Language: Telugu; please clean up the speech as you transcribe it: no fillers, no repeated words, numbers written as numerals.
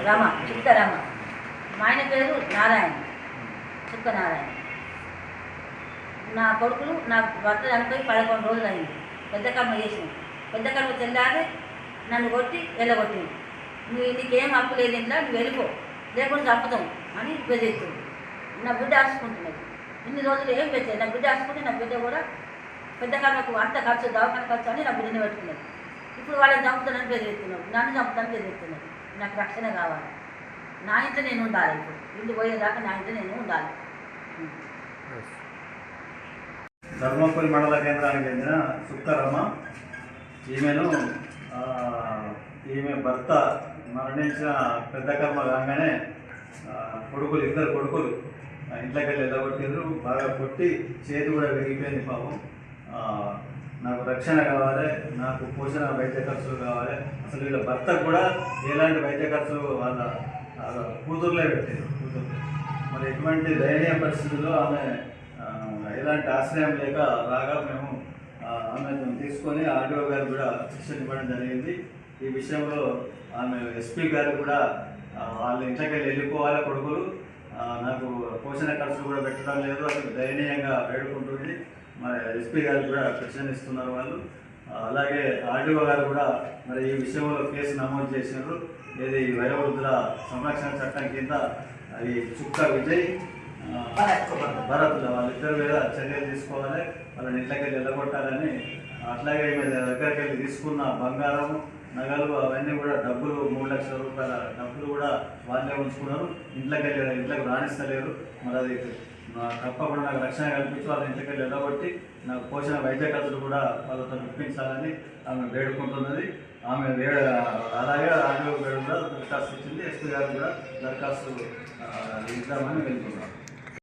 రమ చుక్క రమ. మా ఆయన పేరు నారాయణ, చుక్క నారాయణ. నా కొడుకులు నా భర్త చనిపోయి 11 రోజులు అయింది. పెద్ద కర్మ చేసినాం. పెద్ద కర్మ తెల్లారి నన్ను కొట్టి వెళ్ళగొట్టింది. నీకేం హక్కు లేదు ఇంట్లో, నువ్వు వెళ్ళిపో, లేకుండా చంపుతాం అని బెదిరిస్తుంది. నా బిడ్డ ఆసుకుంటున్నది. ఇన్ని రోజులు ఏం పెట్టేది. నా బిడ్డ ఆసుకుంటే నా బిడ్డ కూడా పెద్ద కర్మకు అంత ఖర్చు, దవాఖాన ఖర్చు అని నా బిడ్డని పెట్టుకున్నది. ఇప్పుడు వాళ్ళని చంపుతానని బెదిరిస్తున్నాడు, నన్ను చంపుతానని బెదిరిస్తున్నాడు. నాకు రక్షణ కావాలి. నా ఇంట్లో నేను ఉండాలి. ఇప్పుడు ఇంటి పోయేదాకా నా ఇంట్లో నేను ఉండాలి. ధర్మపురి మండల కేంద్రానికి చెందిన చుక్కరమ్మ. ఈమె భర్త మరణించిన పెద్ద కర్మ కాగానే ఇద్దరు కొడుకులు ఇంట్లోకి వెళ్ళి వెళ్ళగొట్టిండ్రు. బాగా కొట్టి చేతి కూడా విరిగిపోయింది పాపం. నాకు రక్షణ కావాలి, నాకు పోషణ వైద్య ఖర్చులు కావాలి. అసలు వీళ్ళ భర్తకు కూడా ఎలాంటి వైద్య ఖర్చులు వాళ్ళ కూతుర్లే పెట్టారు. మరి ఎటువంటి దయనీయ పరిస్థితుల్లో ఆమె ఎలాంటి ఆశ్రయం లేక రాగా మేము ఆమె తీసుకొని ఆర్డీఓ గారు కూడా శిక్షణ ఇవ్వడం జరిగింది. ఈ విషయంలో ఆమె ఎస్పీ గారు కూడా వాళ్ళ ఇంట్లోకి వెళ్ళిపోవాలి కొడుకులు, నాకు పోషణ ఖర్చులు కూడా పెట్టడం లేదు, అసలు దయనీయంగా వేడుకుంటుంది. మరి ఎస్పీ గారు కూడా శిక్షణ ఇస్తున్నారు వాళ్ళు. అలాగే ఆర్డీఓ గారు కూడా మరి ఈ విషయంలో కేసు నమోదు చేసినారు. ఇది వయోవృద్ధుల సంరక్షణ చట్టం కింద ఈ చుక్క విజయ్ భరత్ వాళ్ళిద్దరి మీద చర్యలు తీసుకోవాలి, వాళ్ళని ఇంట్లోకి వెళ్ళి వెళ్ళగొట్టాలని. అట్లాగే ఈమె దగ్గరికి వెళ్ళి తీసుకున్న బంగారం, నగలు అవన్నీ కూడా డబ్బులు 3 లక్షల రూపాయల డబ్బులు కూడా వాళ్ళే ఉంచుకున్నారు. ఇంట్లోకి రాణిస్తలేరు. మరి అది తప్పకుండా నాకు రక్షణ కల్పించి వాళ్ళ ఇంట్లోకి వెళ్ళి వెళ్ళగొట్టి నాకు పోషణ వైద్య ఖర్చులు కూడా వాళ్ళతో ఇప్పించాలని ఆమె వేడుకుంటున్నది. ఆమె అలాగే ఆర్డీఓ గారు కూడా దరఖాస్తు ఇచ్చింది. ఎస్పీ గారు కూడా దరఖాస్తు ఇద్దామని వెళ్తున్నారు.